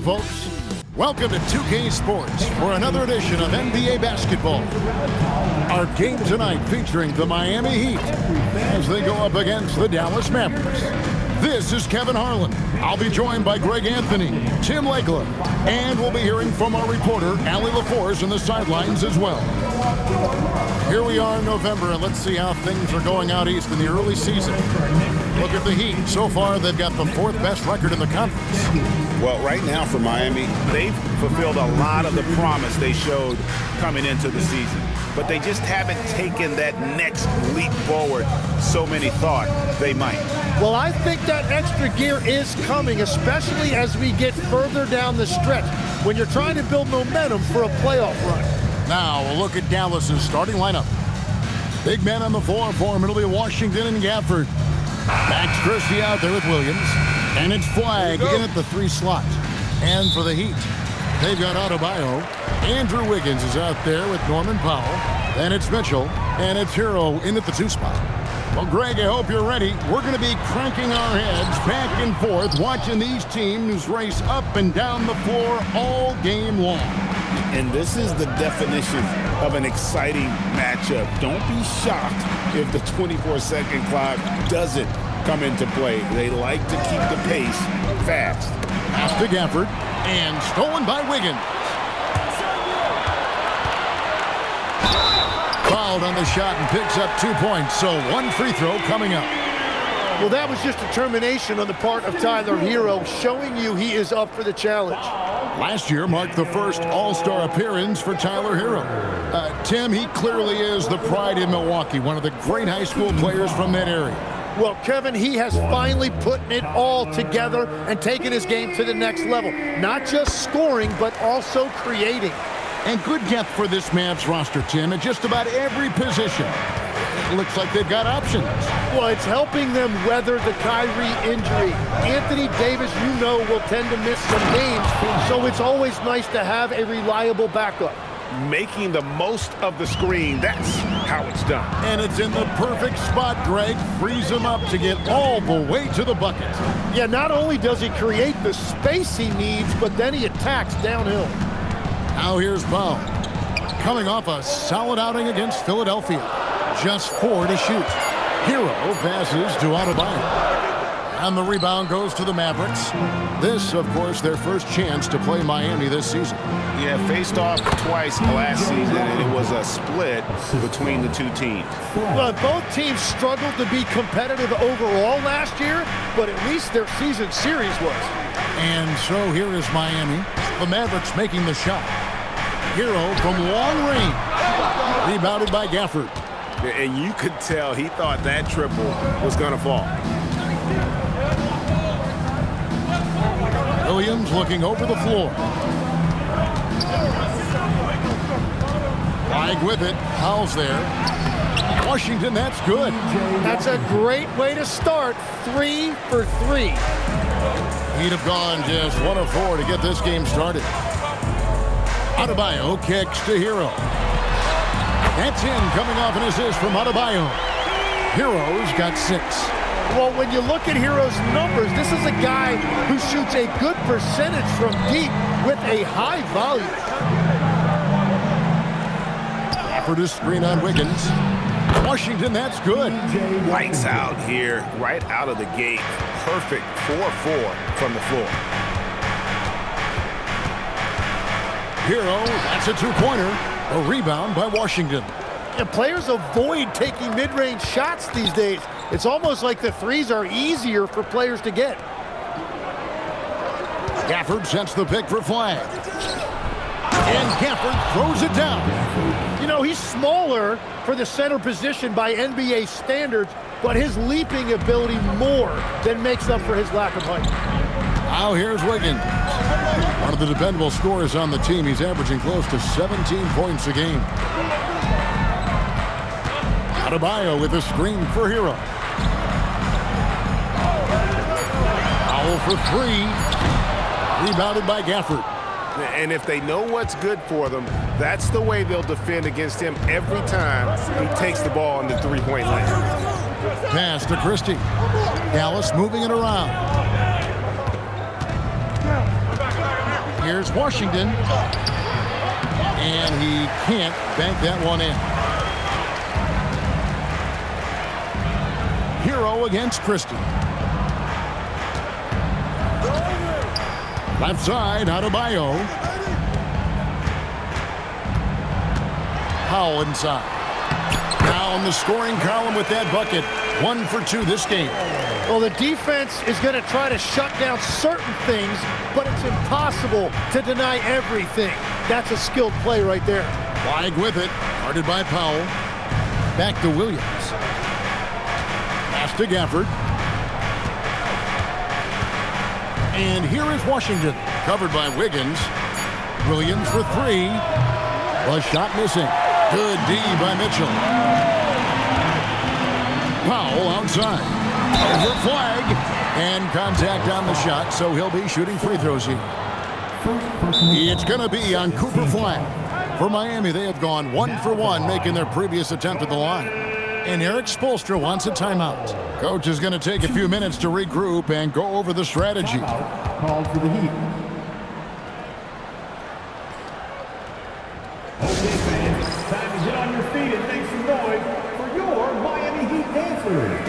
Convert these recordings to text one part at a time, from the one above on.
folks. Welcome to 2K Sports for another edition of NBA basketball. Our game tonight featuring the Miami Heat as they go up against the Dallas Mavericks. This is Kevin Harlan. I'll be joined by Greg Anthony, Tim Legler, and we'll be hearing from our reporter, Allie LaForce, in the sidelines as well. Here we are in November, and let's see how things are going out east in the early season. Look at the Heat. So far, they've got the fourth best record in the conference. Well, right now for Miami, they've fulfilled a lot of the promise they showed coming into the season. But they just haven't taken that next leap forward so many thought they might. Well, I think that extra gear is coming, especially as we get further down the stretch, when you're trying to build momentum for a playoff run. Now, a look at Dallas's starting lineup. Big man on the floor for him. It'll be Washington and Gafford. Max Christie out there with Williams. And it's Flagg in at the 3 slot. And for the Heat, they've got Adebayo. Andrew Wiggins is out there with Norman Powell. And it's Mitchell. And it's Hero in at the 2 spot. Well, Greg, I hope you're ready. We're going to be cranking our heads back and forth, watching these teams race up and down the floor all game long. And this is the definition of an exciting matchup. Don't be shocked if the 24-second clock doesn't come into play. They like to keep the pace fast. Pass to Gafford, and stolen by Wiggins. Fouled on the shot and picks up 2 points, so 1 free throw coming up. Well, that was just determination on the part of Tyler Hero, showing you he is up for the challenge. Last year marked the first All-Star appearance for Tyler Hero. Tim, he clearly is the pride in Milwaukee, one of the great high school players from that area. Well, Kevin, he has finally put it all together and taken his game to the next level. Not just scoring, but also creating. And good depth for this Mavs roster, Tim, at just about every position. It looks like they've got options. Well, it's helping them weather the Kyrie injury. Anthony Davis, you know, will tend to miss some games, so it's always nice to have a reliable backup. Making the most of the screen, that's how it's done. And it's in the perfect spot, Greg. Frees him up to get all the way to the bucket. Yeah, not only does he create the space he needs, but then he attacks downhill. Now here's Powell. Coming off a solid outing against Philadelphia. Just 4 to shoot. Hero passes to Adebayo. And the rebound goes to the Mavericks. This, of course, their first chance to play Miami this season. Yeah, faced off twice last season, and it was a split between the 2 teams. Well, both teams struggled to be competitive overall last year, but at least their season series was. And so here is Miami. The Mavericks making the shot. Hero from long range. Rebounded by Gafford. And you could tell he thought that triple was going to fall. Williams looking over the floor. Flagg with it. Powell's there. Washington, that's good. That's a great way to start. 3 for 3. He'd have gone just 1 of 4 to get this game started. Adebayo kicks to Hero. That's in, coming off an assist from Adebayo. Hero's got 6. Well, when you look at Hero's numbers, this is a guy who shoots a good percentage from deep with a high volume. For the screen on Wiggins. Washington, that's good. Lights out here, right out of the gate. Perfect 4-4 from the floor. Hero, that's a 2-pointer. A rebound by Washington. And players avoid taking mid-range shots these days. It's almost like the threes are easier for players to get. Gafford sets the pick for Flagg. And Gafford throws it down. You know, he's smaller for the center position by NBA standards, but his leaping ability more than makes up for his lack of height. Now here's Wiggins. One of the dependable scorers on the team. He's averaging close to 17 points a game. Adebayo with a screen for Hero. Foul for 3. Rebounded by Gafford. And if they know what's good for them, that's the way they'll defend against him every time he takes the ball in the three-point line. Pass to Christie. Dallas moving it around. here's Washington. And he can't bank that one in. Hero against Christie. Left side, Adebayo. Powell inside. Now in the scoring column with that bucket. 1 for 2 this game. Well, the defense is going to try to shut down certain things, but it's impossible to deny everything. That's a skilled play right there. Flag with it. Guarded by Powell. Back to Williams. Pass to Gafford. And here is Washington. Covered by Wiggins. Williams for 3. The shot missing. Good D by Mitchell. Powell outside. Over flag. And contact on the shot, so he'll be shooting free throws here. It's going to be on Cooper Flag. For Miami, they have gone 1 for 1, making their previous attempt at the line. And Eric Spoelstra wants a timeout. Coach is going to take a few minutes to regroup and go over the strategy. Called for the Heat. Okay, fans, time to get on your feet and make some noise for your Miami Heat dancers.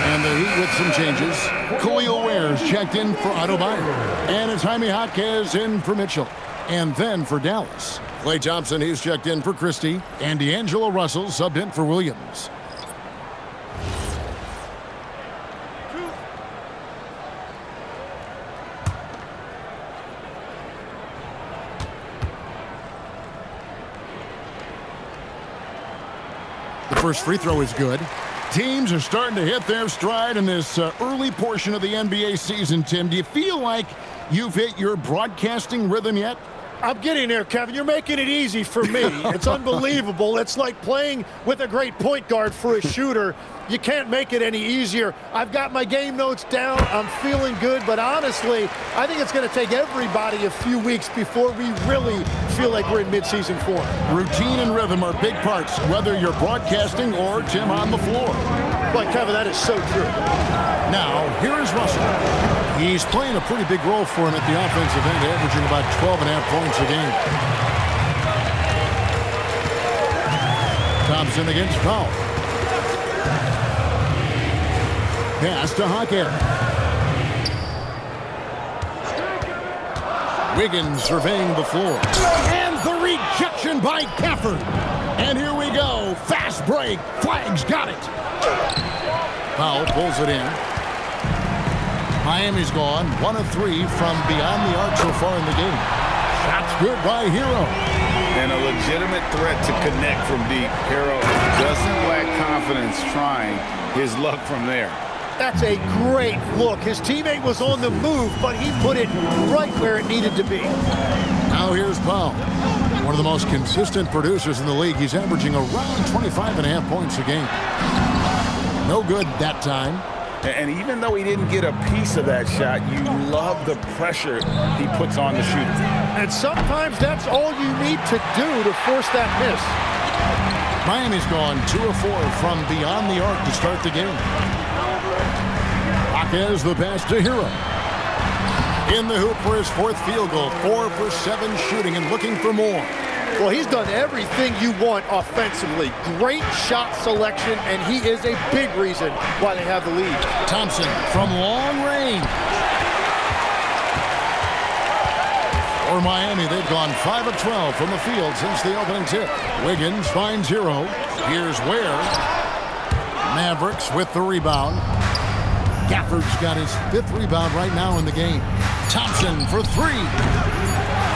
And the Heat with some changes. Khalil Ware's checked in for Adebayo. And it's Jaime Jaquez in for Mitchell. And then for Dallas, Klay Thompson, he's checked in for Christie. And D'Angelo Russell subbed in for Williams. The first free throw is good. Teams are starting to hit their stride in this early portion of the NBA season, Tim. Do you feel like you've hit your broadcasting rhythm yet? I'm getting there, Kevin. You're making it easy for me. It's unbelievable. It's like playing with a great point guard for a shooter. You can't make it any easier. I've got my game notes down. I'm feeling good, but honestly, I think it's going to take everybody a few weeks before we really feel like we're in midseason form. Routine and rhythm are big parts, whether you're broadcasting or Tim on the floor. But Kevin, that is so true. Now, here is Russell. He's playing a pretty big role for him at the offensive end, averaging about 12.5 points a game. Thompson against Powell. Pass to Jaquez. Wiggins surveying the floor. And the rejection by Gafford. And here we go. Fast break. Flag's got it. Powell pulls it in. Miami's gone 1 of 3 from beyond the arc so far in the game. Shots good by Hero. And a legitimate threat to connect from deep. Hero doesn't lack confidence trying his luck from there. That's a great look. His teammate was on the move, but he put it right where it needed to be. Now here's Powell. One of the most consistent producers in the league. He's averaging around 25.5 points a game. No good that time. And even though he didn't get a piece of that shot, you love the pressure he puts on the shooter. And sometimes that's all you need to do to force that miss. Miami's gone 2 of 4 from beyond the arc to start the game. Jaquez the pass to Hero. In the hoop for his 4th field goal. 4 for 7 shooting and looking for more. Well, he's done everything you want offensively. Great shot selection, and he is a big reason why they have the lead. Thompson from long range. For Miami, they've gone 5 of 12 from the field since the opening tip. Wiggins finds Hero. Here's Ware. Mavericks with the rebound. Gafford's got his 5th rebound right now in the game. Thompson for 3.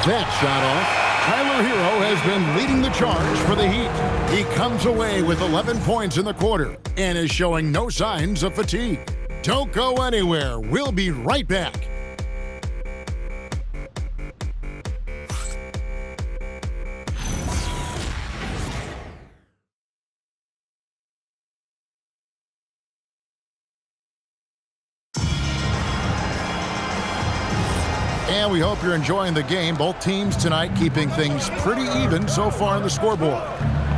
That shot off. Tyler Hero has been leading the charge for the Heat. He comes away with 11 points in the quarter and is showing no signs of fatigue. Don't go anywhere. We'll be right back. And we hope you're enjoying the game. Both teams tonight keeping things pretty even so far on the scoreboard.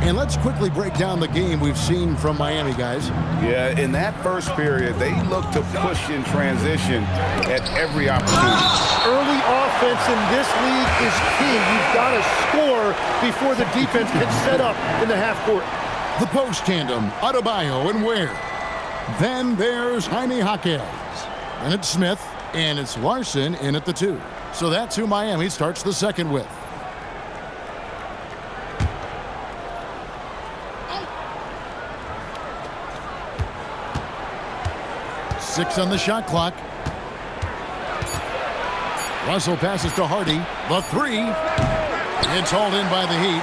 And let's quickly break down the game we've seen from Miami, guys. Yeah, in that first period, they looked to push in transition at every opportunity. Early offense in this league is key. You've got to score before the defense can set up in the half court. The post tandem, Adebayo and Ware. Then there's Jaime Jaquez. And it's Smith, and it's Larson in at the 2. So that's who Miami starts the second with. Six on the shot clock. Russell passes to Hardy. The 3. It's hauled in by the Heat.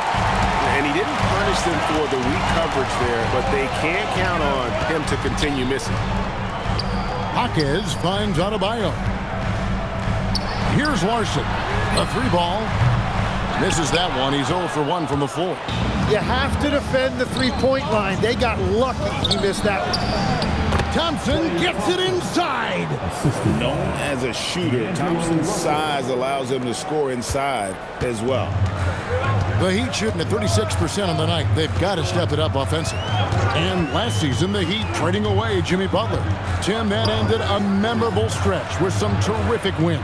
And he didn't punish them for the weak coverage there, but they can't count on him to continue missing. Jaquez finds Adebayo. Here's Larson. The 3 ball. Misses that one. He's 0 for 1 from the floor. You have to defend the three-point line. They got lucky he missed that one. Thompson gets it inside. Known as a shooter, Thompson's size allows him to score inside as well. The Heat shooting at 36% on the night. They've got to step it up offensively. And last season, the Heat trading away Jimmy Butler. Tim, that ended a memorable stretch with some terrific wins.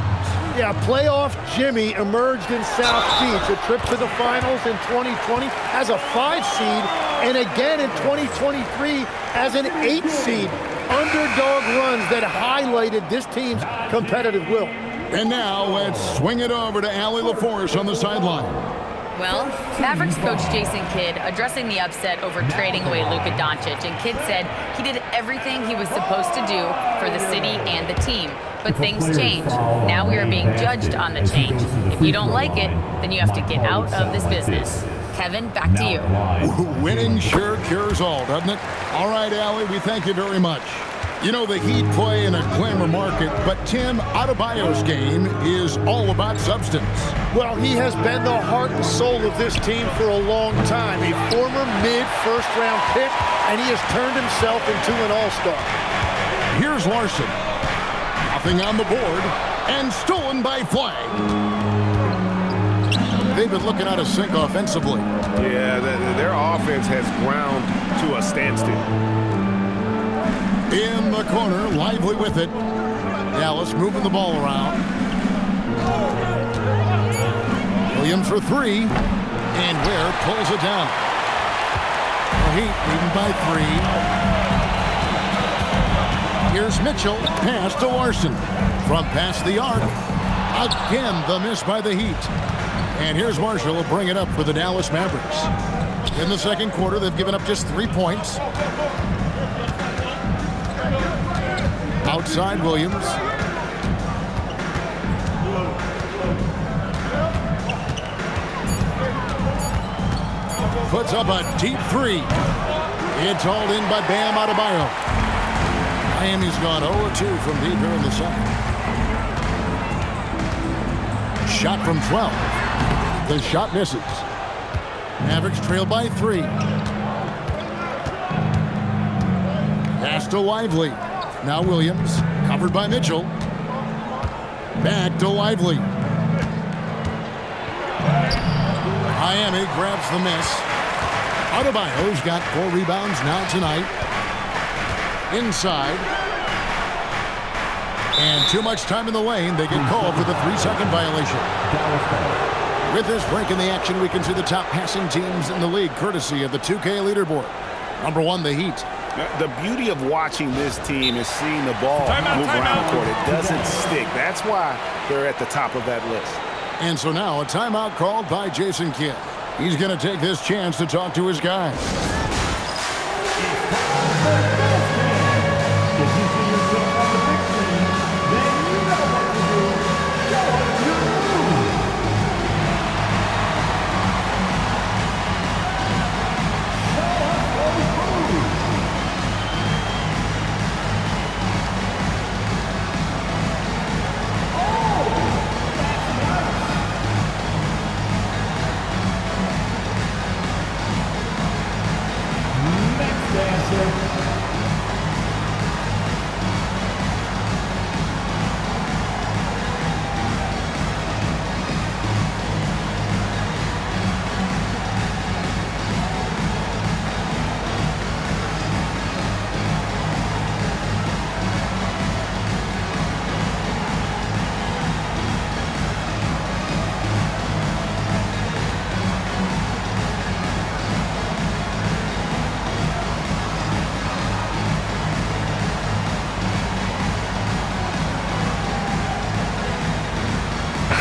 Yeah, playoff Jimmy emerged in South Beach, a trip to the finals in 2020 as a 5 seed, and again in 2023 as an 8 seed. Underdog runs that highlighted this team's competitive will. And now let's swing it over to Allie LaForce on the sideline. Well, Mavericks coach Jason Kidd addressing the upset over trading away Luka Doncic, and Kidd said he did everything he was supposed to do for the city and the team. But things change. Now we are being judged on the change. If you don't like it, then you have to get out of this business. Kevin, back to you. Winning sure cures all, doesn't it? All right, Allie, we thank you very much. You know, the Heat play in a glamour market, but Tim, Adebayo's game is all about substance. Well, he has been the heart and soul of this team for a long time. A former mid-first-round pick, and he has turned himself into an all-star. Here's Larson. Nothing on the board, and stolen by Flag. They've been looking out of sync offensively. Yeah, their offense has ground to a standstill. In the corner, Lively with it. Dallas moving the ball around. Williams for 3. And Ware pulls it down. The Heat leading by 3. Here's Mitchell. Pass to Larson. From past the arc. Again, the miss by the Heat. And here's Marshall will bring it up for the Dallas Mavericks. In the second quarter, they've given up just 3 points. Outside Williams. Puts up a deep 3. It's hauled in by Bam Adebayo. Miami's gone 0-2 from deep here in the second. Shot from 12. The shot misses. Mavericks trail by 3. Pass to Lively. Now Williams, covered by Mitchell. Back to Lively. Miami grabs the miss. Adebayo's got 4 rebounds now tonight. Inside. And too much time in the lane. They get called for the 3-second violation. With this break in the action, we can see the top passing teams in the league, courtesy of the 2K leaderboard. Number 1, the Heat. The beauty of watching this team is seeing the ball move around the court. It doesn't stick. That's why they're at the top of that list. And so now a timeout called by Jason Kidd. He's going to take this chance to talk to his guys. If you see yourself on the big screen, then you know what to do. Show us your move. Show us those moves. Oh, that's nice. Next dancer.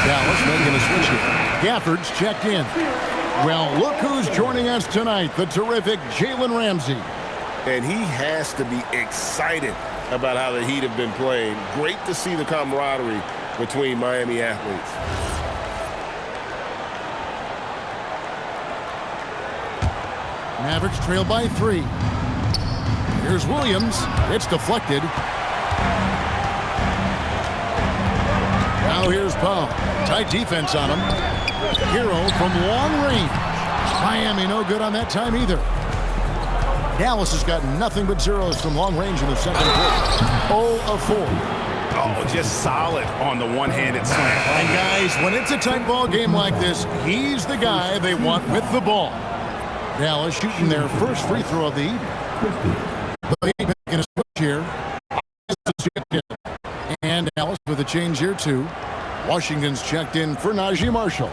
Dallas making a switch here. Gafford's checked in. Well, look who's joining us tonight, the terrific Jalen Ramsey. And he has to be excited about how the Heat have been playing. Great to see the camaraderie between Miami athletes. Mavericks trail by 3. Here's Williams. It's deflected. Now here's Powell. Tight defense on him. Hero from long range. Miami no good on that time either. Dallas has got nothing but zeros from long range in the second quarter. 0 of 4. Oh, just solid on the one-handed slam. And guys, when it's a tight ball game like this, he's the guy they want with the ball. Dallas shooting their first free throw of the evening. The Heat making a switch here. And Dallas with a change here too. Washington's checked in for Najee Marshall.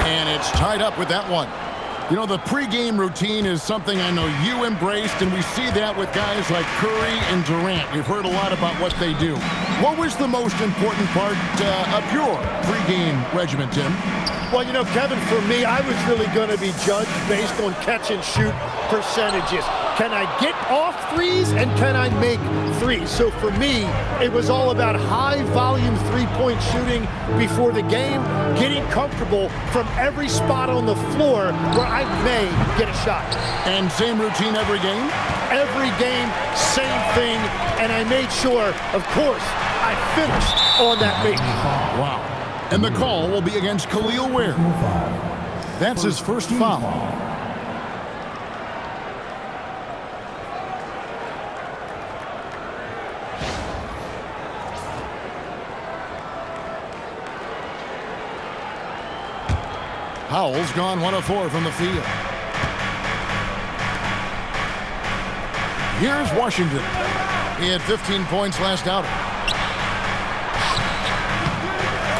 And it's tied up with that one. You know, the pregame routine is something I know you embraced, and we see that with guys like Curry and Durant. You've heard a lot about what they do. What was the most important part of your pregame regimen, Tim? Well, you know, Kevin, for me, I was really going to be judged based on catch-and-shoot percentages. Can I get off threes and can I make threes? So for me, it was all about high-volume three-point shooting before the game, getting comfortable from every spot on the floor where I may get a shot. And same routine every game? Every game, same thing, and I made sure, of course, I finished on that make. Wow. And the call will be against Khalil Ware. That's his first foul. Powell's gone 1 of 4 from the field. Here's Washington. He had 15 points last outing.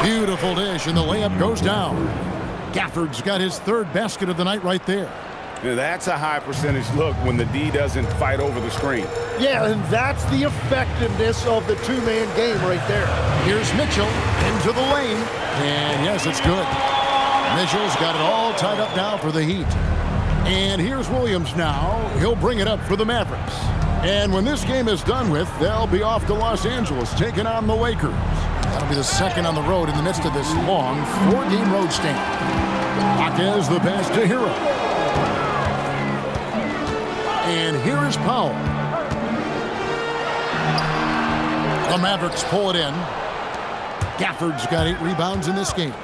Beautiful dish, and the layup goes down. Gafford's got his third basket of the night right there. Now, that's a high percentage look when the D doesn't fight over the screen. Yeah, and that's the effectiveness of the two-man game right there. Here's Mitchell into the lane. And yes, it's good. Mitchell's got it all tied up now for the Heat. And here's Williams now. He'll bring it up for the Mavericks. And when this game is done with, they'll be off to Los Angeles taking on the Lakers. That'll be the second on the road in the midst of this long 4-game road stand. Jaquez the pass to Hero. And here is Powell. The Mavericks pull it in. Gafford's got 8 rebounds in this game.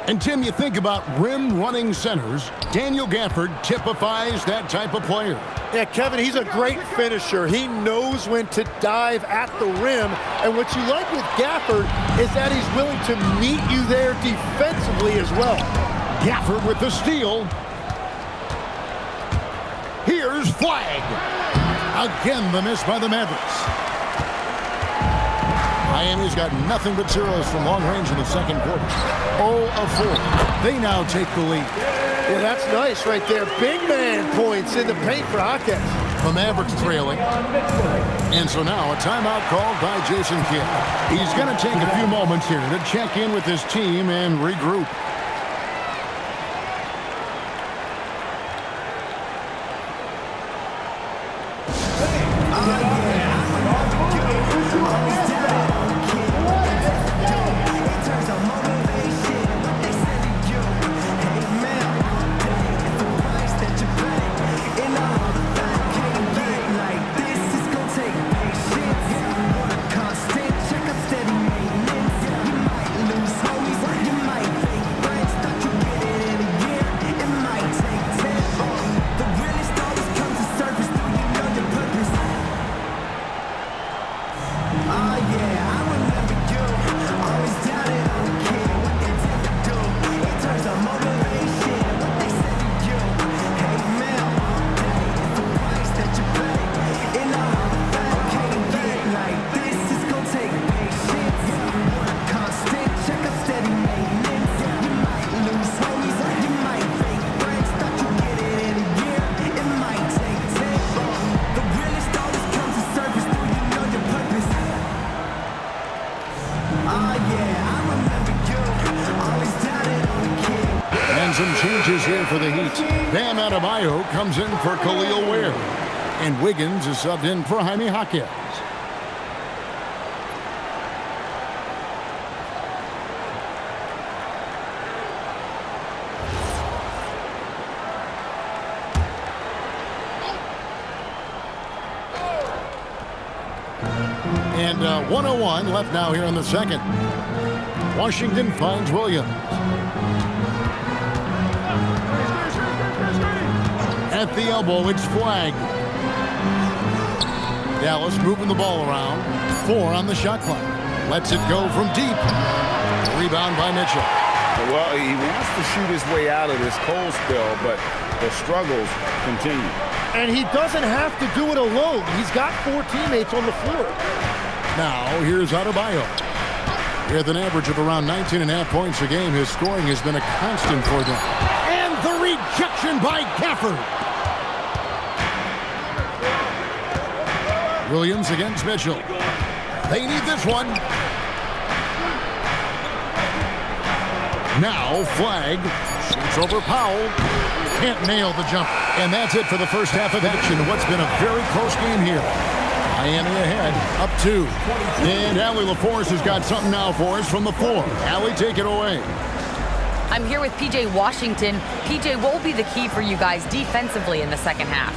And Tim, you think about rim-running centers, Daniel Gafford typifies that type of player. Yeah, Kevin, he's a great finisher. He knows when to dive at the rim. And what you like with Gafford is that he's willing to meet you there defensively as well. Gafford with the steal. Here's Flag. Again, the miss by the Mavericks. Miami's got nothing but zeros from long range in the second quarter. 0 of 4. They now take the lead. Yeah, that's nice right there. Big man points in the paint for Jaquez. The Mavericks trailing. And so now a timeout called by Jason Kidd. He's going to take a few moments here to check in with his team and regroup. Some changes here for the Heat. Bam Adebayo comes in for Khalil Ware. And Wiggins is subbed in for Jaime Jaquez. And 1:01 left now here in the second. Washington finds Williams. At the elbow, it's flagged. Dallas moving the ball around. 4 on the shot clock. Lets it go from deep. Rebound by Mitchell. Well, he wants to shoot his way out of this cold spell, but the struggles continue. And he doesn't have to do it alone. He's got 4 teammates on the floor. Now, here's Adebayo. With an average of around 19.5 points a game, his scoring has been a constant for them. And the rejection by Gafford. Williams against Mitchell. They need this one. Now flag. Shoots over Powell. Can't nail the jump. And that's it for the first half of action. What's been a very close game here. Miami ahead, up 2. And Allie LaForce has got something now for us from the floor. Allie, take it away. I'm here with P.J. Washington. P.J., what will be the key for you guys defensively in the second half?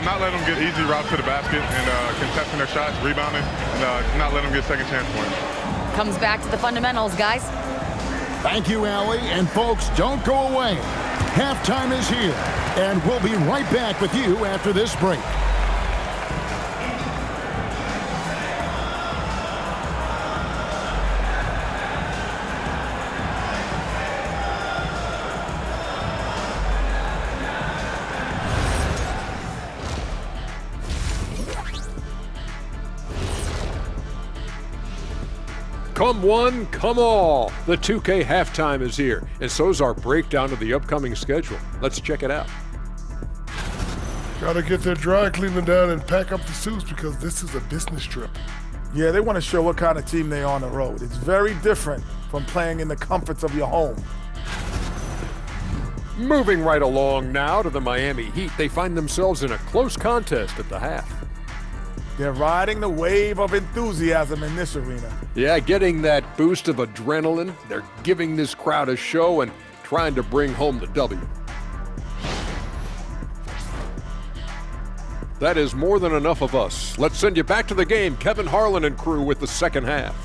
Not let them get easy routes to the basket and contesting their shots, rebounding, and not let them get second chance points. Comes back to the fundamentals, guys. Thank you, Allie. And folks, don't go away. Halftime is here, and we'll be right back with you after this break. Come one, come all. The 2K halftime is here, and so's our breakdown of the upcoming schedule. Let's check it out. Gotta get their dry cleaning down and pack up the suits because this is a business trip. Yeah, they want to show what kind of team they are on the road. It's very different from playing in the comforts of your home. Moving right along now to the Miami Heat, they find themselves in a close contest at the half. They're riding the wave of enthusiasm in this arena. Yeah, getting that boost of adrenaline. They're giving this crowd a show and trying to bring home the W. That is more than enough of us. Let's send you back to the game. Kevin Harlan and crew with the second half.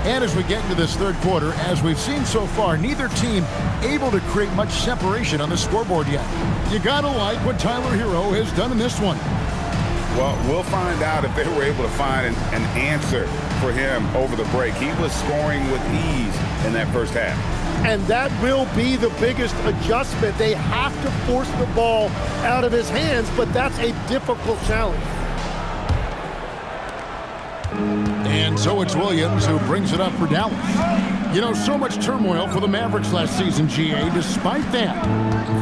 And as we get into this third quarter, as we've seen so far, neither team able to create much separation on the scoreboard yet. You gotta like what Tyler Hero has done in this one. Well, we'll find out if they were able to find an answer for him over the break. He was scoring with ease in that first half. and that will be the biggest adjustment. They have to force the ball out of his hands, but that's a difficult challenge. And so it's Williams who brings it up for Dallas. You know, so much turmoil for the Mavericks last season, GA. Despite that,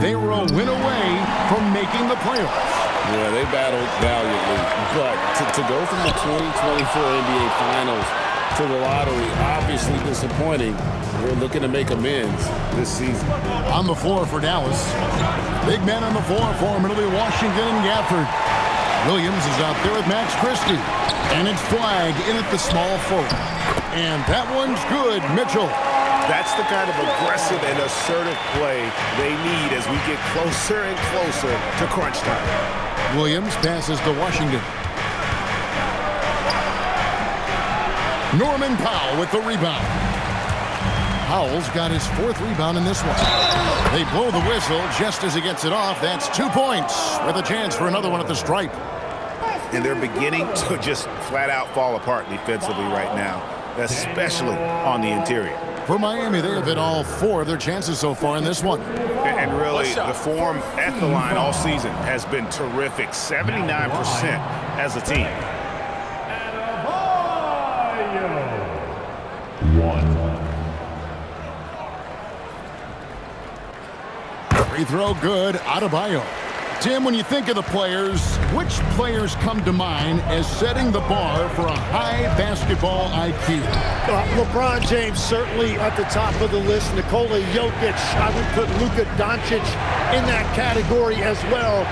they were a win away from making the playoffs. Yeah, they battled valiantly. But to go from the 2024 NBA Finals to the lottery, obviously disappointing. We're looking to make amends this season. On the floor for Dallas. Big men on the floor for him. It'll be Washington and Gafford. Williams is out there with Max Christie. And it's Flag in at the small forward. And that one's good, Mitchell. That's the kind of aggressive and assertive play they need as we get closer and closer to crunch time. Williams passes to Washington. Norman Powell with the rebound. Powell's got his 4th rebound in this one. They blow the whistle just as he gets it off. That's 2 points with a chance for another one at the stripe. And they're beginning to just flat out fall apart defensively right now, especially on the interior. For Miami, they have hit all 4 of their chances so far in this one. And really, the form at the line all season has been terrific. 79% as a team. Free throw good, Adebayo. Tim, when you think of the players, which players come to mind as setting the bar for a high basketball IQ? LeBron James certainly at the top of the list. Nikola Jokic, I would put Luka Doncic in that category as well.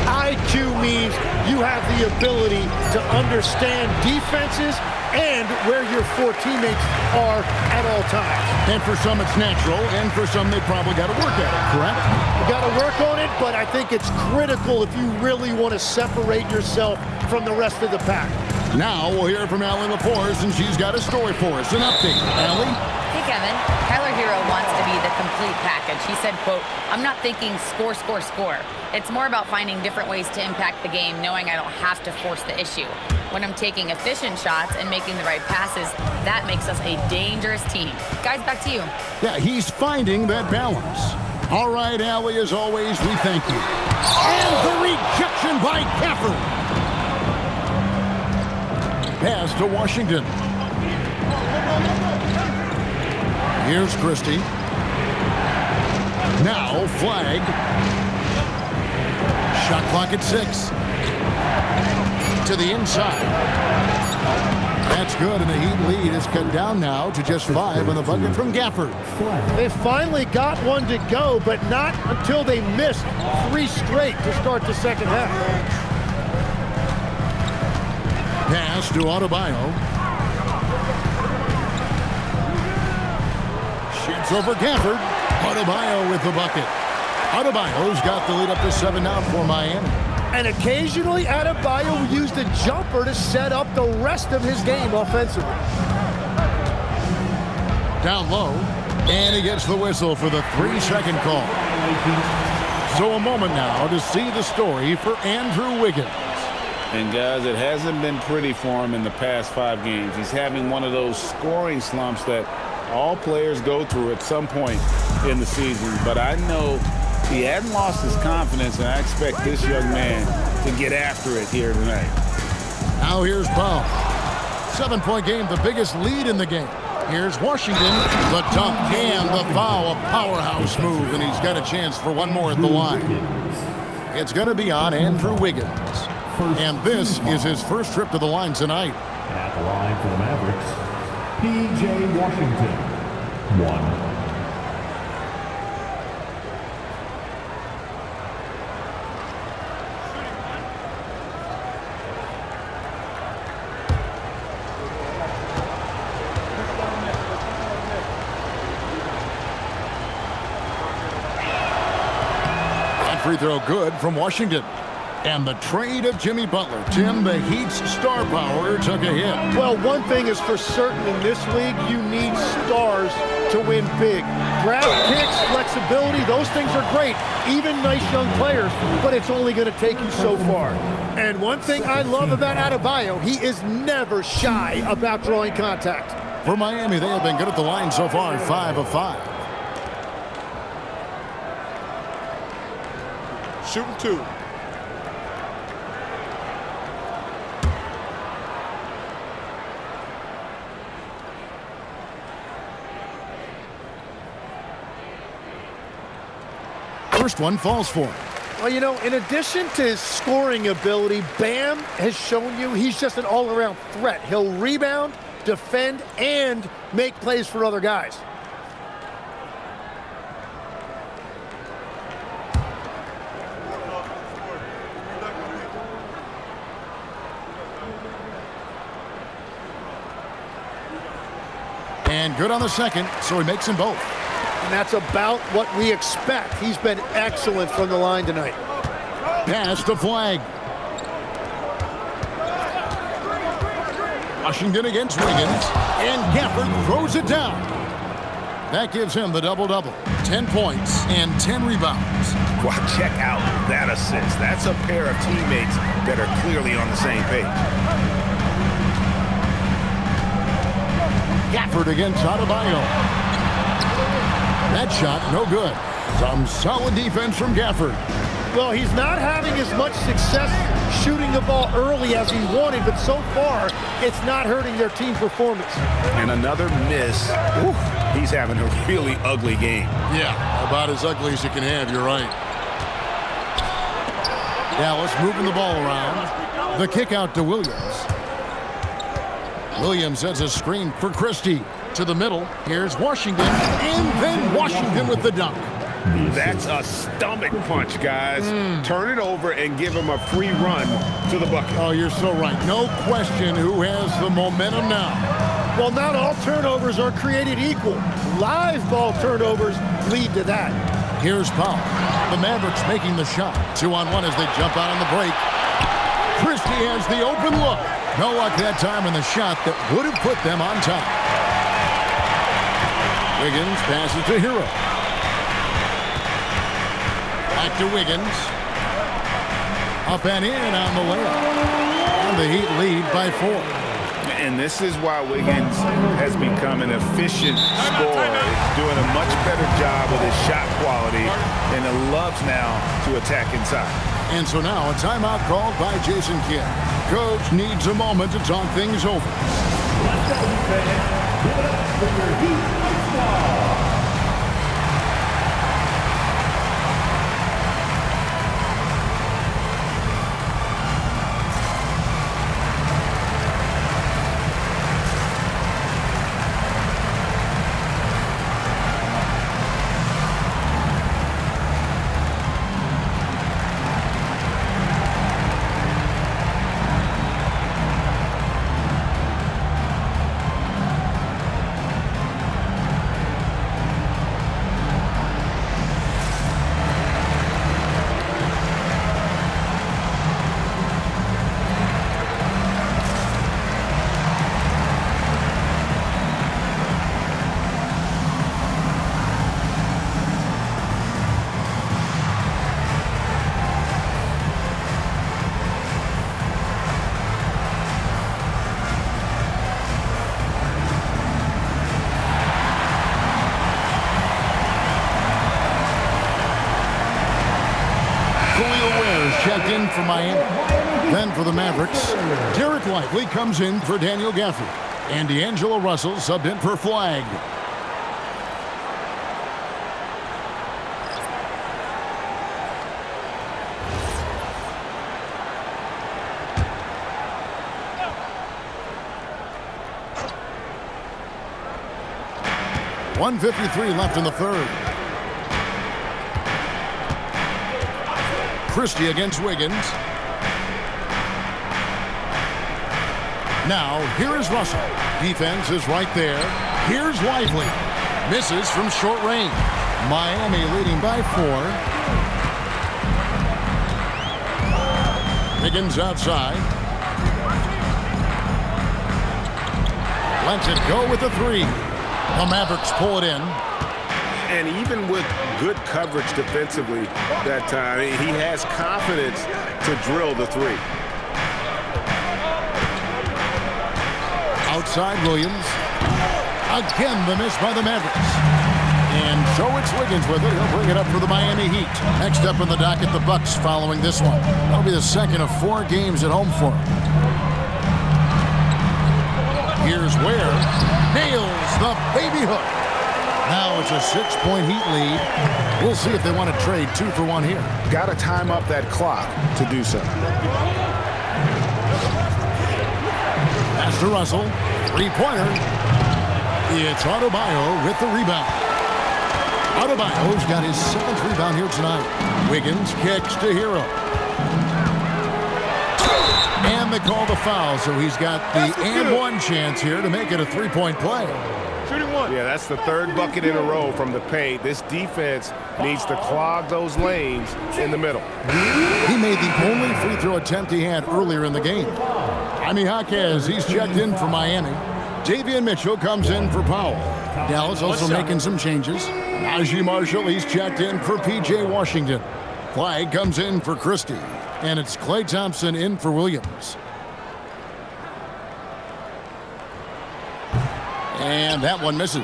IQ means you have the ability to understand defenses and where your 4 teammates are at all times. And for some it's natural, and for some they probably got to work at it, correct? You got to work on it, but I think it's critical if you really want to separate yourself from the rest of the pack. Now we'll hear from Allie LaForce, and she's got a story for us. An update. Allie? Hey, Kevin. Tyler Hero wants to be the complete package. He said, quote, "I'm not thinking score, score, score. It's more about finding different ways to impact the game, knowing I don't have to force the issue. When I'm taking efficient shots and making the right passes, that makes us a dangerous team." Guys, back to you. Yeah, he's finding that balance. All right, Allie, as always, we thank you. And the rejection by Gafford. Pass to Washington. Here's Christie. Now Flag. Shot clock at 6. To the inside. That's good, and the Heat lead is cut down now to just 5 on the bucket from Gafford. They finally got one to go, but not until they missed 3 straight to start the second half. Pass to Adebayo. Shoots over Gafford. Adebayo with the bucket. Adebayo's got the lead up to 7 now for Miami. And occasionally, Adebayo used a jumper to set up the rest of his game offensively. Down low, and he gets the whistle for the 3-second call. So a moment now to see the story for Andrew Wiggins. And guys, it hasn't been pretty for him in the past 5 games. He's having one of those scoring slumps that all players go through at some point in the season. But I know he hadn't lost his confidence, and I expect this young man to get after it here tonight. Now here's Powell. 7-point game, the biggest lead in the game. Here's Washington, the dunk and the foul, a powerhouse move, and he's got a chance for one more at the line. It's going to be on Andrew Wiggins. And this is his first trip to the line tonight. At the line for the Mavericks, P.J. Washington, 1. Free throw good from Washington. And the trade of Jimmy Butler. Tim, the Heat's star power took a hit. Well, one thing is for certain in this league, you need stars to win big. Draft picks, flexibility, those things are great. Even nice young players, but it's only going to take you so far. And one thing I love about Adebayo, he is never shy about drawing contact. For Miami, they have been good at the line so far, 5 of 5. shooting 2. First one falls for him. Well, you know, in addition to his scoring ability, Bam has shown you he's just an all-around threat. He'll rebound, defend, and make plays for other guys. And good on the second, so he makes them both. And that's about what we expect. He's been excellent from the line tonight. Pass the flag. Washington against Wiggins. And Gafford throws it down. That gives him the double-double. 10 points and 10 rebounds. Well, check out that assist. That's a pair of teammates that are clearly on the same page. Gafford against Adebayo. That shot, no good. Some solid defense from Gafford. Well, he's not having as much success shooting the ball early as he wanted, but so far, it's not hurting their team performance. And another miss. Ooh, he's having a really ugly game. Yeah, about as ugly as you can have, you're right. Dallas moving the ball around. The kick out to Williams. Williams has a screen for Christie. To the middle. Here's Washington. And then Washington with the dunk. That's a stomach punch, guys. Turn it over and give him a free run to the bucket. Oh, you're so right. No question who has the momentum now. Well, not all turnovers are created equal. Live ball turnovers lead to that. Here's Powell. The Mavericks making the shot. 2-on-1 as they jump out on the break. Christie has the open look. No luck that time in the shot that would have put them on top. Wiggins passes to Hero. Back to Wiggins. Up and in on the layup. And the Heat lead by 4. And this is why Wiggins has become an efficient scorer. Doing a much better job with his shot quality and loves now to attack inside. And so now a timeout called by Jason Kidd. Coach needs a moment to talk things over. Let's go, fans. Give it up for your Heat squad. Checked in for Miami. Then for the Mavericks, Derek Lively comes in for Daniel Gafford. And D'Angelo Russell subbed in for Flag. .153 left in the third. Christie against Wiggins. Now, here is Russell. Defense is right there. Here's Lively. Misses from short range. Miami leading by 4. Wiggins outside. Lets it go with the 3. The Mavericks pull it in. And even with good coverage defensively that time, he has confidence to drill the 3. Outside Williams. Again, the miss by the Mavericks. And so it's Wiggins with it. He'll bring it up for the Miami Heat. Next up in the docket, the Bucks following this one. That'll be the second of 4 games at home for him. Here's Ware. Nails the baby hook. Now it's a 6-point Heat lead. We'll see if they want to trade 2 for 1 here. Got to time up that clock to do so. Pass to Russell. 3-pointer. It's Adebayo with the rebound. Adebayo's got his 7th rebound here tonight. Wiggins kicks to Hero. And they call the foul, so he's got the and 1 chance here to make it a 3-point play. Shooting 1. Yeah, that's the 3rd bucket in a row from the paint. This defense needs to clog those lanes in the middle. He made the only free throw attempt he had earlier in the game. Jaime Jaquez, he's checked in for Miami. Davion Mitchell comes in for Powell. Dallas also making some changes. Najee Marshall, he's checked in for P.J. Washington. Flag comes in for Christie. And it's Klay Thompson in for Williams. And that one misses.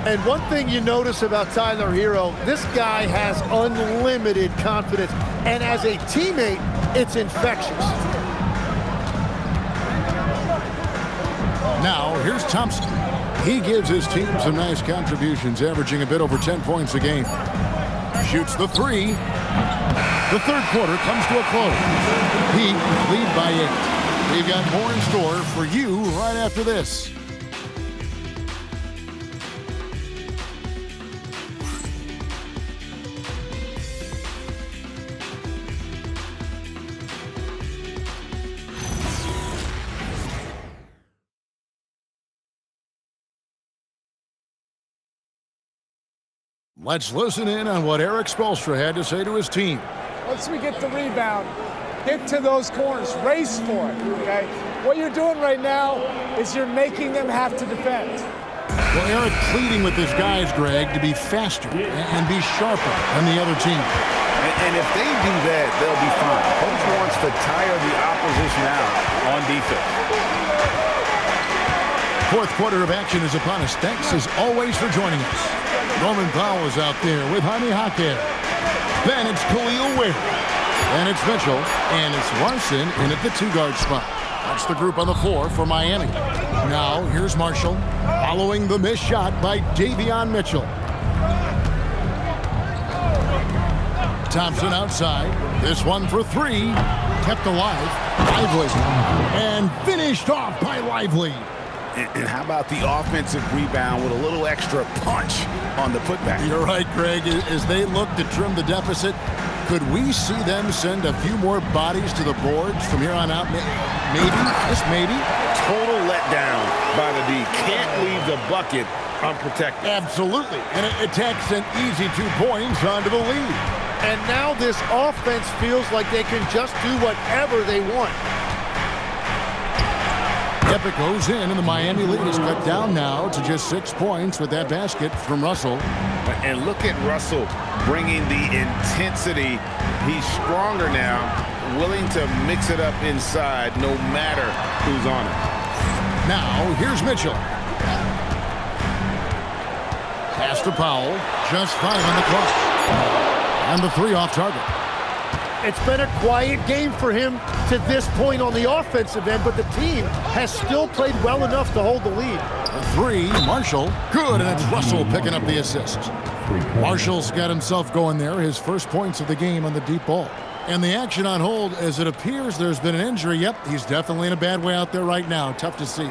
And one thing you notice about Tyler Hero, this guy has unlimited confidence. And as a teammate, it's infectious. Now, here's Thompson. He gives his team some nice contributions, averaging a bit over 10 points a game. Shoots the 3. The 3rd quarter comes to a close. Heat lead by 8. We've got more in store for you right after this. Let's listen in on what Eric Spoelstra had to say to his team. Once we get the rebound, get to those corners, race for it, okay? What you're doing right now is you're making them have to defend. Well, Eric pleading with his guys, Greg, to be faster and be sharper than the other team. And if they do that, they'll be fine. Coach wants to tire the opposition out on defense. 4th quarter of action is upon us. Thanks, as always, for joining us. Norman Powell is out there with Jaime Jaquez. Then it's Khalil Ware. Then it's Mitchell. And it's Larson in at the 2-guard spot. That's the group on the floor for Miami. Now, here's Marshall following the missed shot by Davion Mitchell. Thompson outside. This one for 3. Kept alive. Lively. And finished off by Lively. And how about the offensive rebound with a little extra punch on the putback? You're right, Greg. As they look to trim the deficit, could we see them send a few more bodies to the boards from here on out? Maybe, just maybe. Total letdown by the D. Can't leave the bucket unprotected. Absolutely. And it takes an easy 2 points onto the lead. And now this offense feels like they can just do whatever they want. Epic goes in, and the Miami lead is cut down now to just 6 points with that basket from Russell. And look at Russell bringing the intensity. He's stronger now, willing to mix it up inside no matter who's on it. Now, here's Mitchell. Pass to Powell. Just 5 on the clock. And the 3 off target. It's been a quiet game for him to this point on the offensive end, but the team has still played well enough to hold the lead. The 3, Marshall. Good, and it's Russell picking up the assist. Marshall's got himself going there, his first points of the game on the deep ball. And the action on hold, as it appears there's been an injury. Yep, he's definitely in a bad way out there right now. Tough to see.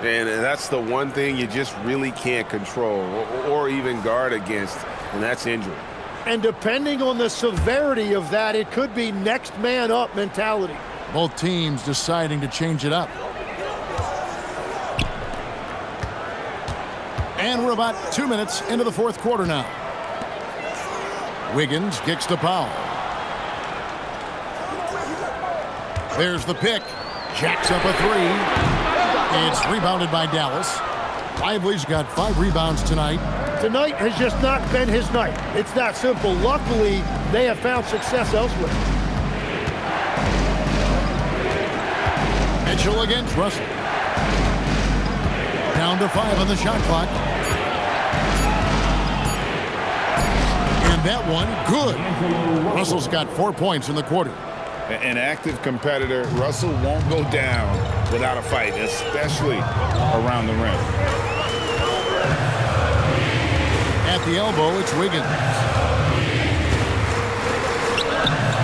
And that's the one thing you just really can't control or even guard against, and that's injury. And depending on the severity of that, it could be next man up mentality. Both teams deciding to change it up. And we're about 2 minutes into the 4th quarter now. Wiggins kicks to Powell. There's the pick. Jacks up a 3. It's rebounded by Dallas. Lively's got 5 rebounds tonight. Tonight has just not been his night. It's that simple. Luckily, they have found success elsewhere. Mitchell against Russell. Down to 5 on the shot clock. And that one, good. Russell's got 4 points in the quarter. An active competitor. Russell won't go down without a fight, especially around the rim. At the elbow, it's Wiggins.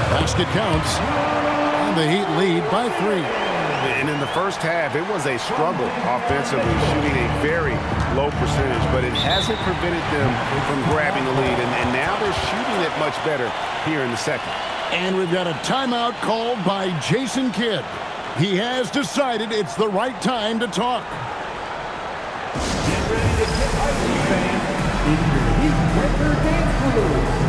Basket counts, and the Heat lead by 3. And in the first half, it was a struggle offensively, shooting a very low percentage, but it hasn't prevented them from grabbing the lead, and now they're shooting it much better here in the second. And we've got a timeout called by Jason Kidd. He has decided it's the right time to talk. Get ready to get icy, fans. It's your Heat Winter Dance Crew.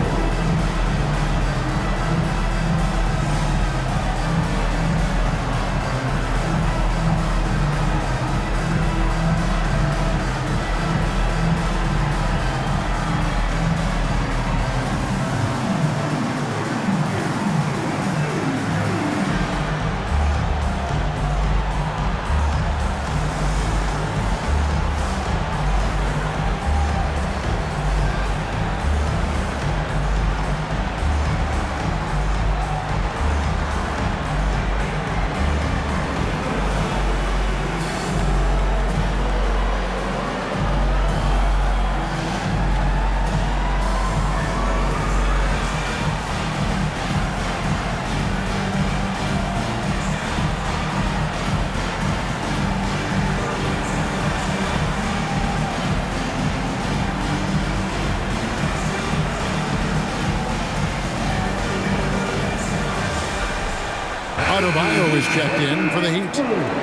Adebayo is checked in for the Heat.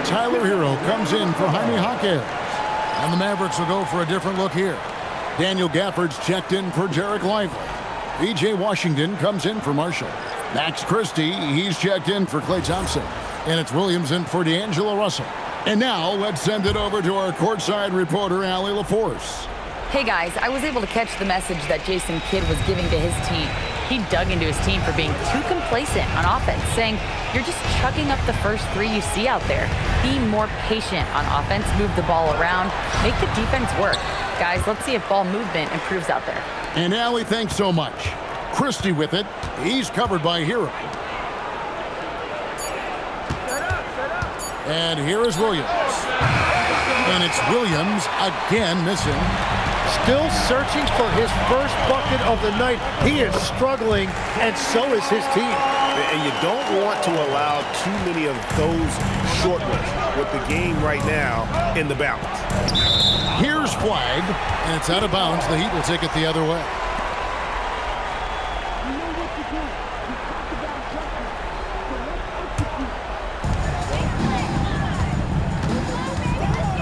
Tyler Hero comes in for Jaime Jaquez. And the Mavericks will go for a different look here. Daniel Gafford's checked in for Derek Lively. B.J. Washington comes in for Marshall. Max Christie, he's checked in for Klay Thompson. And it's Williams in for D'Angelo Russell. And now let's send it over to our courtside reporter, Allie LaForce. Hey guys, I was able to catch the message that Jason Kidd was giving to his team. He dug into his team for being too complacent on offense, saying, you're just chucking up the first 3 you see out there. Be more patient on offense, move the ball around, make the defense work. Guys, let's see if ball movement improves out there. And Allie, thanks so much. Christie with it. He's covered by Hero. And here is Williams. And it's Williams again missing. Still searching for his first bucket of the night. He is struggling, and so is his team. And you don't want to allow too many of those short ones with the game right now in the balance. Here's flag, and it's out of bounds. The Heat will take it the other way.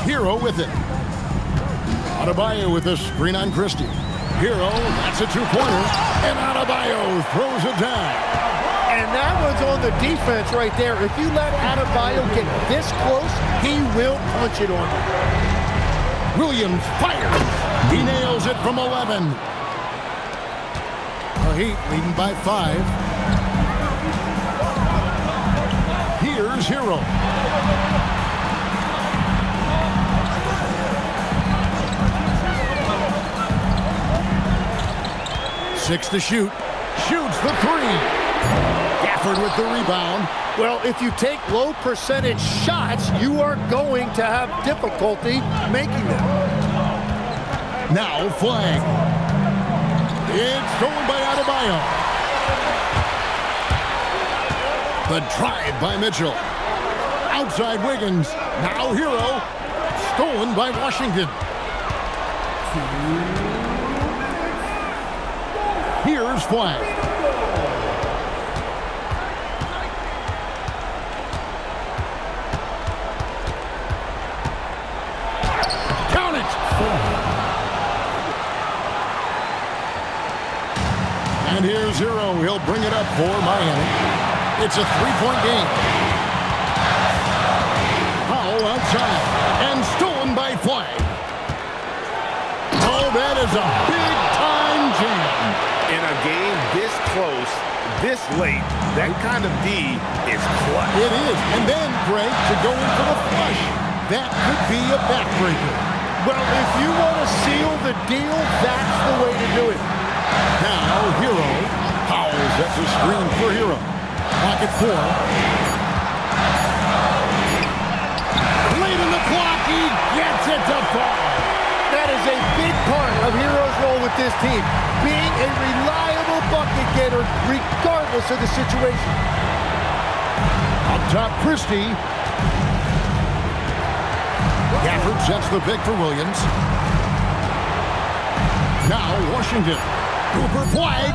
Hero with it. Adebayo with a screen on Christie. Hero, that's a two-pointer, and Adebayo throws it down. And that one's on the defense right there. If you let Adebayo get this close, he will punch it on you. Williams fires. He nails it from 11. The Heat leading by 5. Here's Hero. Six to shoot. Shoots the 3. Gafford with the rebound. Well, if you take low percentage shots, you are going to have difficulty making them. Now flag. It's stolen by Adebayo. The drive by Mitchell. Outside Wiggins. Now Hero. Stolen by Washington. Here's flag. Count it. And here's Hero. He'll bring it up for Miami. It's a 3-point game. Powell outside. And stolen by flag. Oh, that is a big-time jam. In a game this close, this late, that kind of D is clutch. It is. And then, Greg, to go in for the flush. That could be a backbreaker. Well, if you want to seal the deal, that's the way to do it. Now Hero. Powell sets a screen for Hero. Clock at 4. Late in the clock, he gets it to fall. That is a big part of Hero's role with this team, being a reliable bucket getter regardless of the situation. Up top, Christie. Gafford sets the pick for Williams. Now Washington. Cooper flag.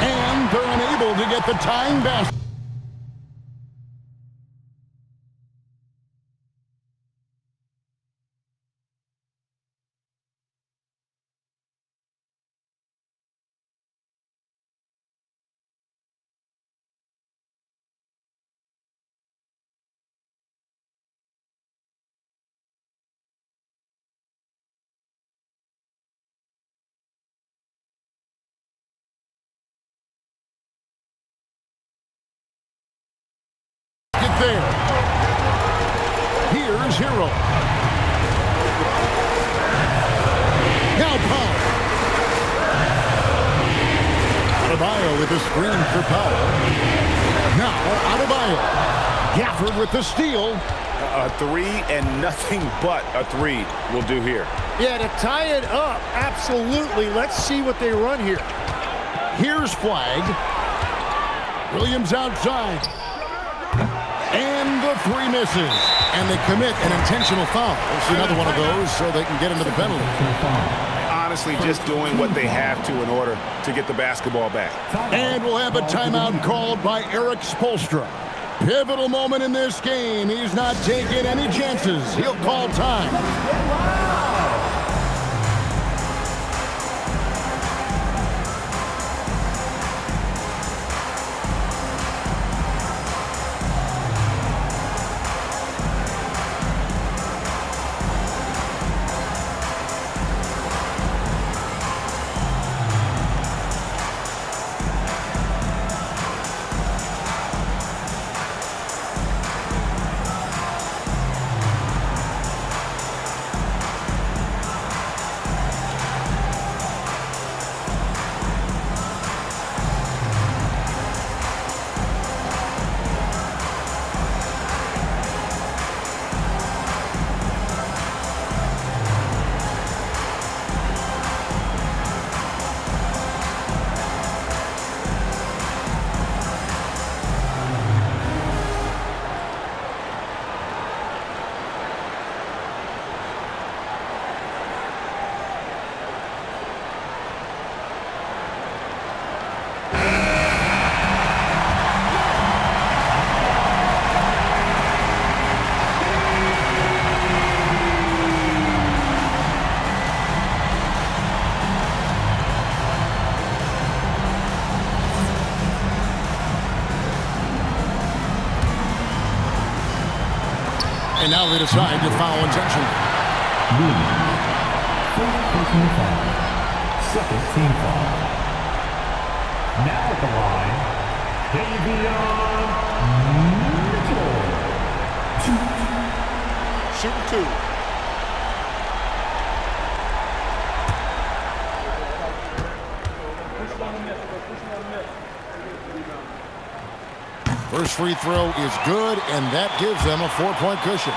And they're unable to get the tying basket. There. Here's Hero. Now Powell. Adebayo with a screen for Powell. Now Adebayo. Gafford with the steal. A 3 and nothing but a 3 will do here. Yeah, to tie it up, absolutely. Let's see what they run here. Here's flag. Williams outside. And the 3 misses. And they commit an intentional foul. We'll see another one of those so they can get into the penalty. Honestly, just doing what they have to in order to get the basketball back. And we'll have a timeout called by Eric Spoelstra. Pivotal moment in this game. He's not taking any chances. He'll call time. And now they decide to foul intentionally. Personal foul. Second team foul. Now at the line, Davion Mitchell. Shooting 2. First free throw is good, and that gives them a 4-point cushion.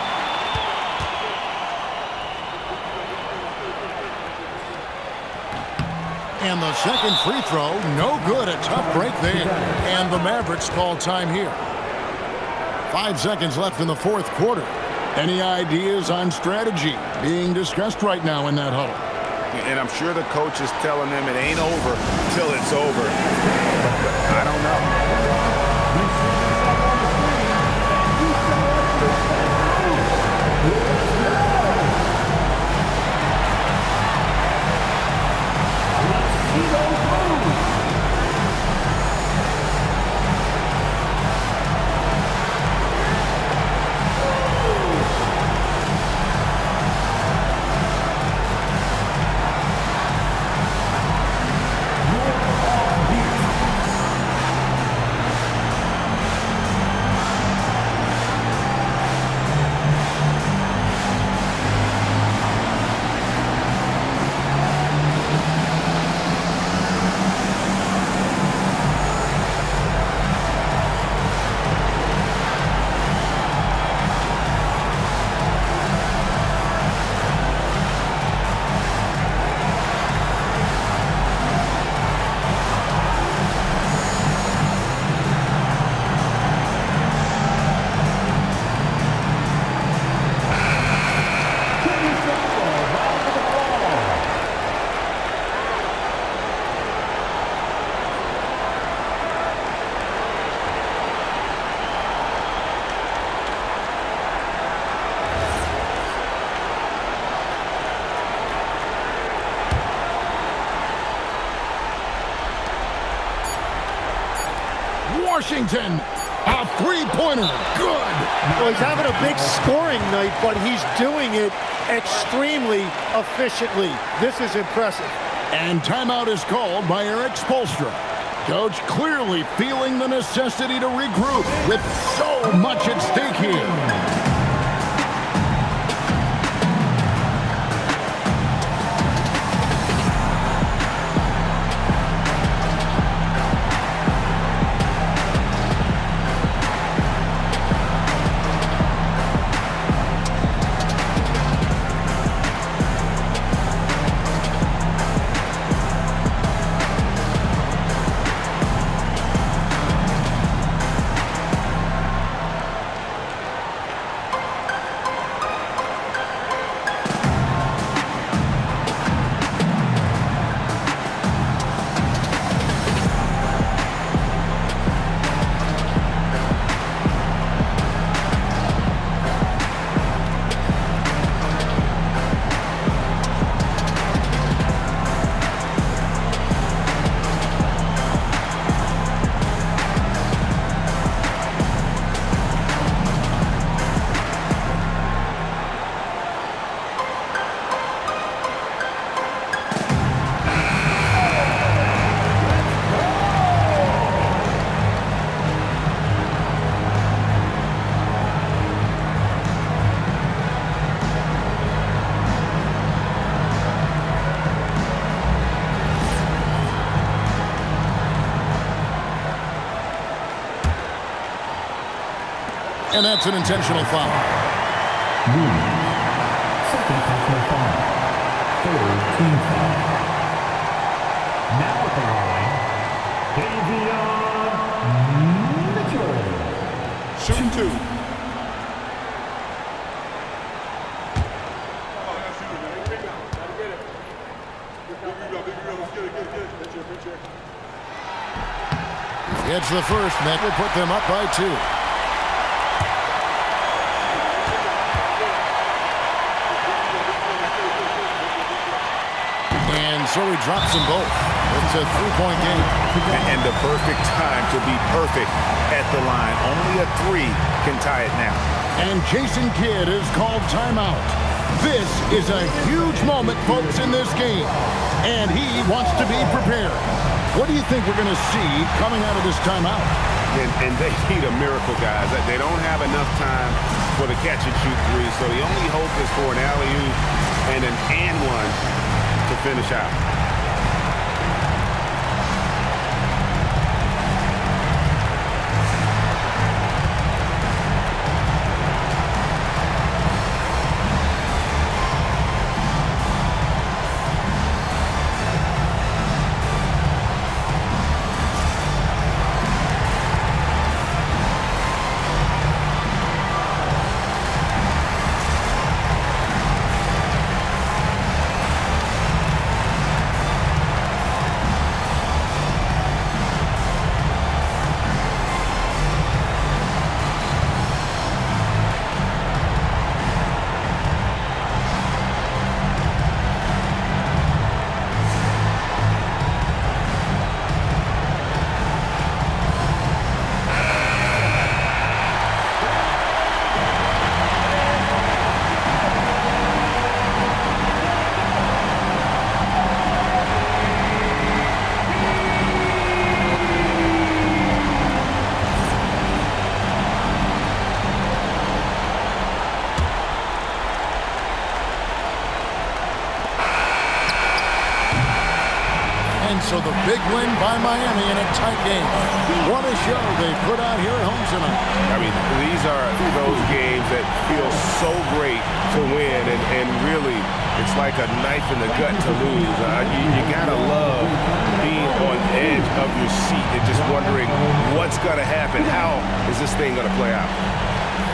And the second free throw, no good. A tough break there. And the Mavericks call time here. 5 seconds left in the fourth quarter. Any ideas on strategy being discussed right now in that huddle? And I'm sure the coach is telling them it ain't over till it's over. But I don't know. Washington. A three-pointer. Good. Well, he's having a big scoring night, but he's doing it extremely efficiently. This is impressive. And timeout is called by Eric Spoelstra. Coach clearly feeling the necessity to regroup with so much at stake here. And that's an intentional foul. Second personal foul. Third team foul. Now at the line, Davion Mitchell. Shooting two. It's the first. That will put them up by 2. So he drops them both. It's a three-point game. And the perfect time to be perfect at the line. Only a 3 can tie it now. And Jason Kidd is called timeout. This is a huge moment, folks, in this game. And he wants to be prepared. What do you think we're going to see coming out of this timeout? And they need a miracle, guys. They don't have enough time for the catch-and-shoot 3, so the only hope is for an alley-oop and an and-one to finish out. So the big win by Miami in a tight game. What a show they put out here at home tonight. I mean, these are those games that feel so great to win, and really, it's like a knife in the gut to lose. You gotta love being on edge of your seat and just wondering what's gonna happen. How is this thing gonna play out?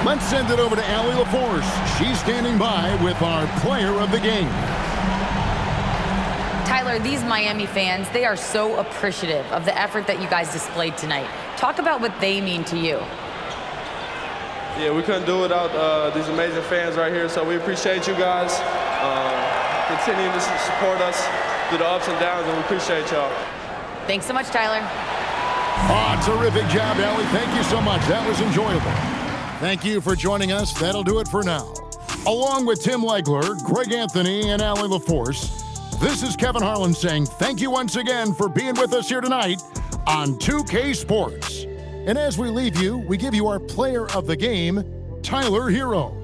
Let's send it over to Allie LaForce. She's standing by with our player of the game. Tyler, these Miami fans, they are so appreciative of the effort that you guys displayed tonight. Talk about what they mean to you. Yeah, we couldn't do it without these amazing fans right here, so we appreciate you guys. Continuing to support us through the ups and downs, and we appreciate y'all. Thanks so much, Tyler. Oh, Terrific job, Allie. Thank you so much. That was enjoyable. Thank you for joining us. That'll do it for now. Along with Tim Legler, Greg Anthony, and Allie LaForce, this is Kevin Harlan saying thank you once again for being with us here tonight on 2K Sports. And as we leave you, we give you our player of the game, Tyler Hero.